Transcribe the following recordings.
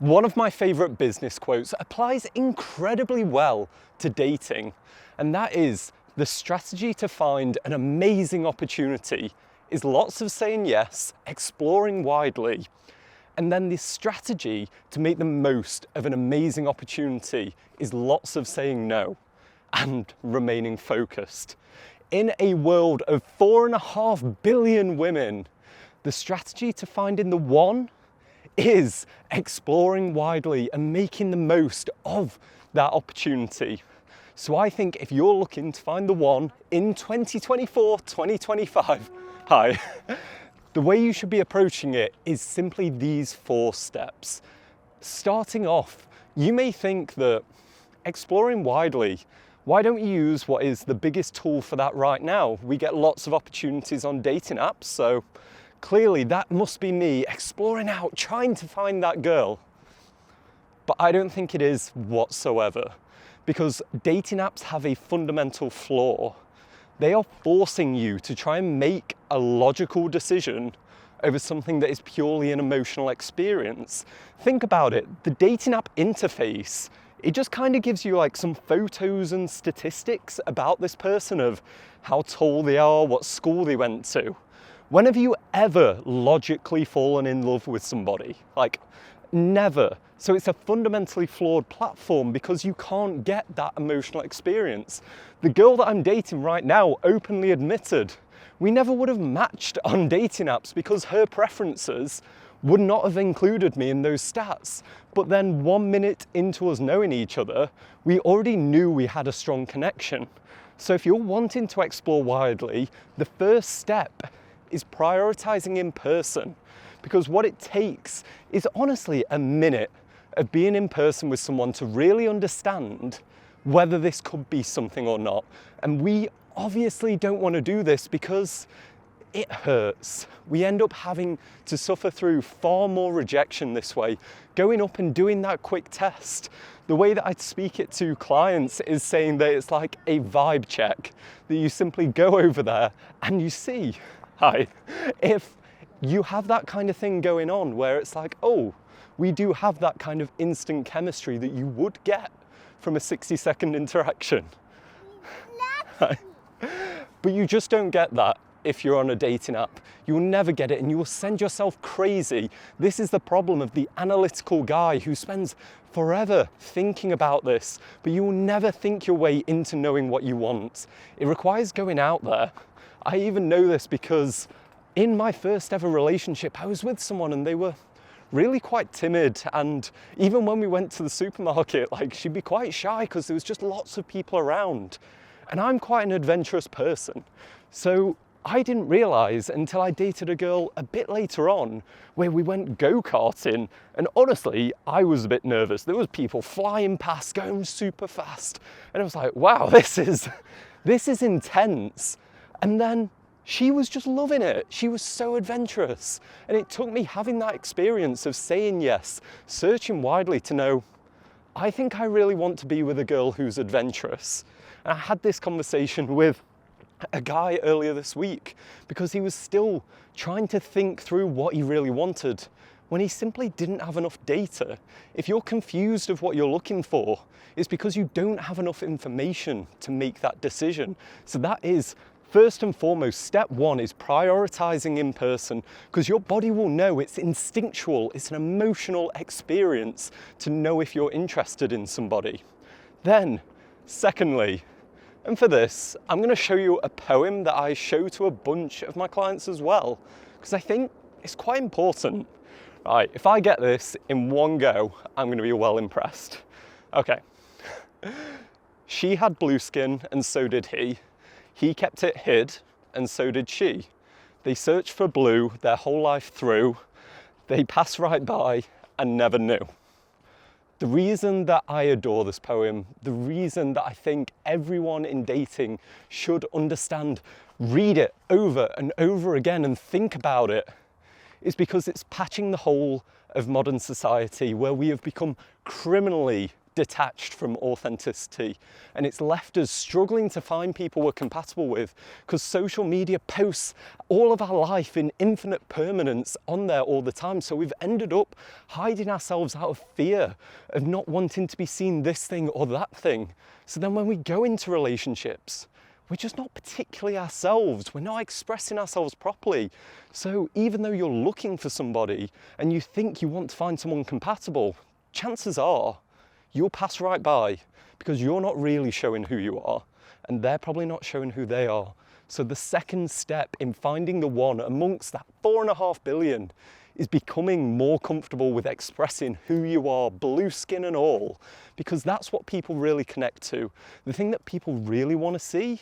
One of my favorite business quotes applies incredibly well to dating, and that is, the strategy to find an amazing opportunity is lots of saying yes, exploring widely, and then the strategy to make the most of an amazing opportunity is lots of saying no and remaining focused. In a world of 4.5 billion women, the strategy to finding the one is exploring widely and making the most of that opportunity. So I think if you're looking to find the one in 2024, 2025, hi, the way you should be approaching it is simply these 4 steps. Starting off, you may think that exploring widely, why don't you use what is the biggest tool for that right now? We get lots of opportunities on dating apps, so clearly that must be me exploring out, trying to find that girl. But I don't think it is whatsoever, because dating apps have a fundamental flaw. They are forcing you to try and make a logical decision over something that is purely an emotional experience. Think about it, the dating app interface, it just kind of gives you like some photos and statistics about this person of how tall they are, what school they went to. When have you ever logically fallen in love with somebody? Like, never. So it's a fundamentally flawed platform because you can't get that emotional experience. The girl that I'm dating right now openly admitted we never would have matched on dating apps because her preferences would not have included me in those stats. But then 1 minute into us knowing each other, we already knew we had a strong connection. So if you're wanting to explore widely, the first step is prioritizing in person, because what it takes is honestly a minute of being in person with someone to really understand whether this could be something or not. And we obviously don't want to do this because it hurts. We end up having to suffer through far more rejection this way. Going up and doing that quick test, the way that I speak it to clients is saying that it's like a vibe check, that you simply go over there and you see, hi, if you have that kind of thing going on where it's like, oh, we do have that kind of instant chemistry that you would get from a 60-second interaction. But you just don't get that if you're on a dating app. You will never get it and you will send yourself crazy. This is the problem of the analytical guy who spends forever thinking about this, but you will never think your way into knowing what you want. It requires going out there. I even know this because in my first ever relationship, I was with someone and they were really quite timid, and even when we went to the supermarket, like, she'd be quite shy because there was just lots of people around. And I'm quite an adventurous person. So I didn't realize until I dated a girl a bit later on where we went go-karting, and honestly, I was a bit nervous. There was people flying past, going super fast. And I was like, wow, this is intense. And then she was just loving it. She was so adventurous. And it took me having that experience of saying yes, searching widely to know, I think I really want to be with a girl who's adventurous. And I had this conversation with a guy earlier this week because he was still trying to think through what he really wanted when he simply didn't have enough data. If you're confused of what you're looking for, it's because you don't have enough information to make that decision. So that is, first and foremost, step 1 is prioritizing in person, because your body will know. It's instinctual, it's an emotional experience to know if you're interested in somebody. Then, secondly, and for this, I'm going to show you a poem that I show to a bunch of my clients as well, because I think it's quite important. Right, if I get this in one go, I'm going to be well impressed. Okay. She had blue skin and so did he. He kept it hid and so did she. They searched for blue their whole life through. They passed right by and never knew. The reason that I adore this poem, the reason that I think everyone in dating should understand, read it over and over again and think about it, is because it's patching the hole of modern society where we have become criminally detached from authenticity, and it's left us struggling to find people we're compatible with because social media posts all of our life in infinite permanence on there all the time. So we've ended up hiding ourselves out of fear of not wanting to be seen this thing or that thing. So then when we go into relationships, we're just not particularly ourselves. We're not expressing ourselves properly. So even though you're looking for somebody and you think you want to find someone compatible, chances are you'll pass right by because you're not really showing who you are and they're probably not showing who they are. So the second step in finding the one amongst that 4.5 billion is becoming more comfortable with expressing who you are, blue skin and all, because that's what people really connect to. The thing that people really want to see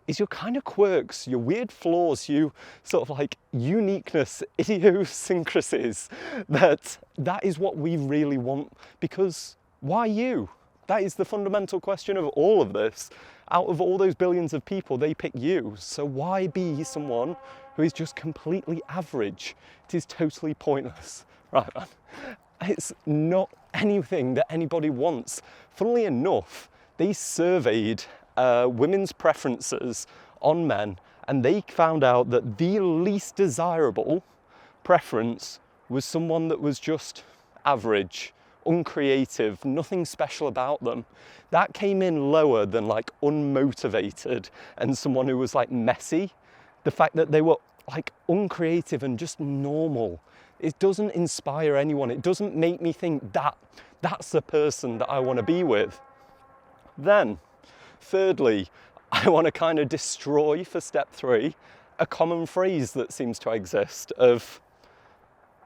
is your kind of quirks, your weird flaws, you sort of like uniqueness, idiosyncrasies. That is what we really want, because why you? That is the fundamental question of all of this. Out of all those billions of people, they pick you. So why be someone who is just completely average? It is totally pointless, right, man? It's not anything that anybody wants. Funnily enough, they surveyed women's preferences on men, and they found out that the least desirable preference was someone that was just average, uncreative, nothing special about them. That came in lower than like unmotivated and someone who was like messy. The fact that they were like uncreative and just normal, it doesn't inspire anyone. It doesn't make me think that that's the person that I want to be with. Then, thirdly, I want to kind of destroy, for step 3, a common phrase that seems to exist of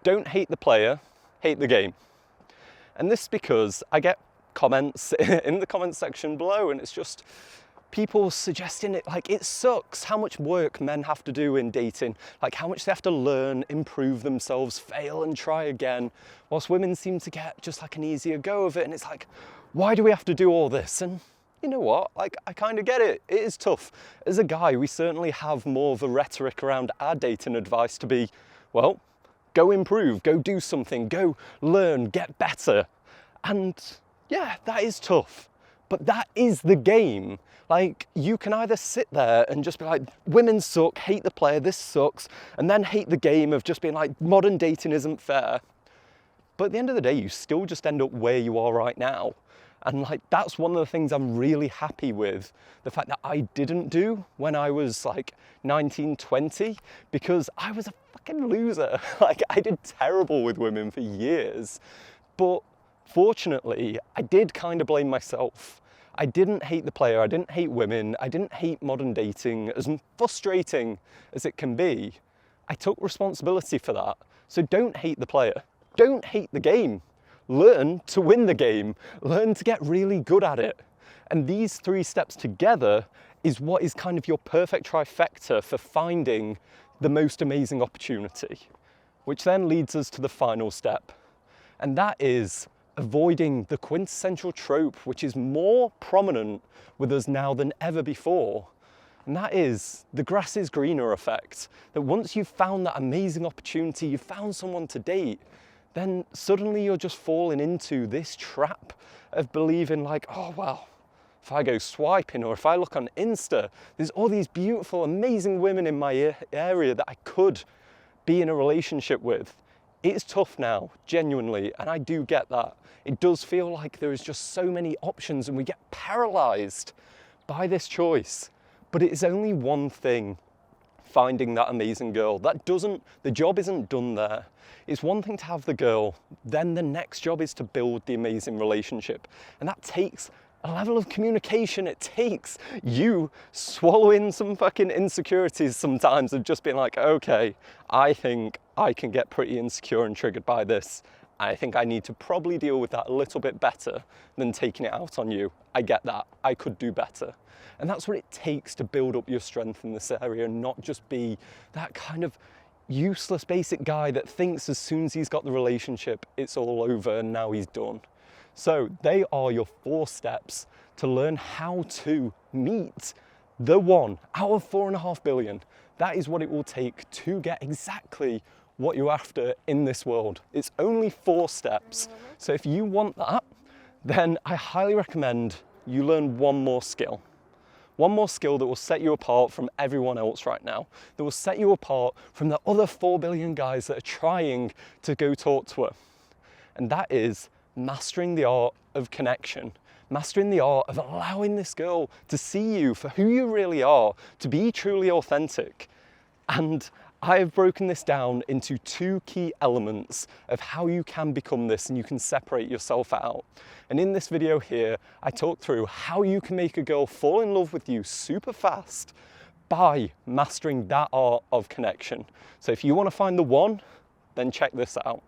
don't hate the player, hate the game. And this is because I get comments in the comment section below, and it's just people suggesting it like it sucks how much work men have to do in dating, like how much they have to learn, improve themselves, fail and try again, whilst women seem to get just like an easier go of it. And it's like, why do we have to do all this? And you know what, like I kind of get it. It is tough. As a guy, we certainly have more of a rhetoric around our dating advice to be, well, go improve, go do something, go learn, get better. And yeah, that is tough, but that is the game. Like, you can either sit there and just be like, women suck, hate the player, this sucks, and then hate the game of just being like, modern dating isn't fair. But at the end of the day, you still just end up where you are right now. And like, that's one of the things I'm really happy with, the fact that I didn't do when I was like 19, 20, because I was a fucking loser. Like, I did terrible with women for years, but fortunately, I did kind of blame myself. I didn't hate the player, I didn't hate women, I didn't hate modern dating, as frustrating as it can be. I took responsibility for that. So don't hate the player, don't hate the game. Learn to win the game, learn to get really good at it. And these 3 steps together is what is kind of your perfect trifecta for finding the most amazing opportunity, which then leads us to the final step. And that is avoiding the quintessential trope, which is more prominent with us now than ever before. And that is the grass is greener effect. That once you've found that amazing opportunity, you've found someone to date, then suddenly you're just falling into this trap of believing like, oh, well, if I go swiping or if I look on Insta, there's all these beautiful, amazing women in my area that I could be in a relationship with. It's tough now, genuinely, and I do get that. It does feel like there is just so many options and we get paralyzed by this choice. But it is only one thing, finding that amazing girl. The job isn't done there. It's one thing to have the girl, then the next job is to build the amazing relationship. And that takes a level of communication. It takes you swallowing some fucking insecurities sometimes of just being like, okay, I think I can get pretty insecure and triggered by this. I think I need to probably deal with that a little bit better than taking it out on you. I get that. I could do better. And that's what it takes to build up your strength in this area and not just be that kind of useless basic guy that thinks as soon as he's got the relationship, it's all over and now he's done. So they are your 4 steps to learn how to meet the one out of 4.5 billion. That is what it will take to get exactly what you're after in this world. It's only 4 steps. So if you want that, then I highly recommend you learn one more skill. One more skill that will set you apart from everyone else right now, that will set you apart from the other 4 billion guys that are trying to go talk to her. And that is mastering the art of connection, mastering the art of allowing this girl to see you for who you really are, to be truly authentic. And I have broken this down into 2 key elements of how you can become this and you can separate yourself out. And in this video here, I talk through how you can make a girl fall in love with you super fast by mastering that art of connection. So if you want to find the one, then check this out.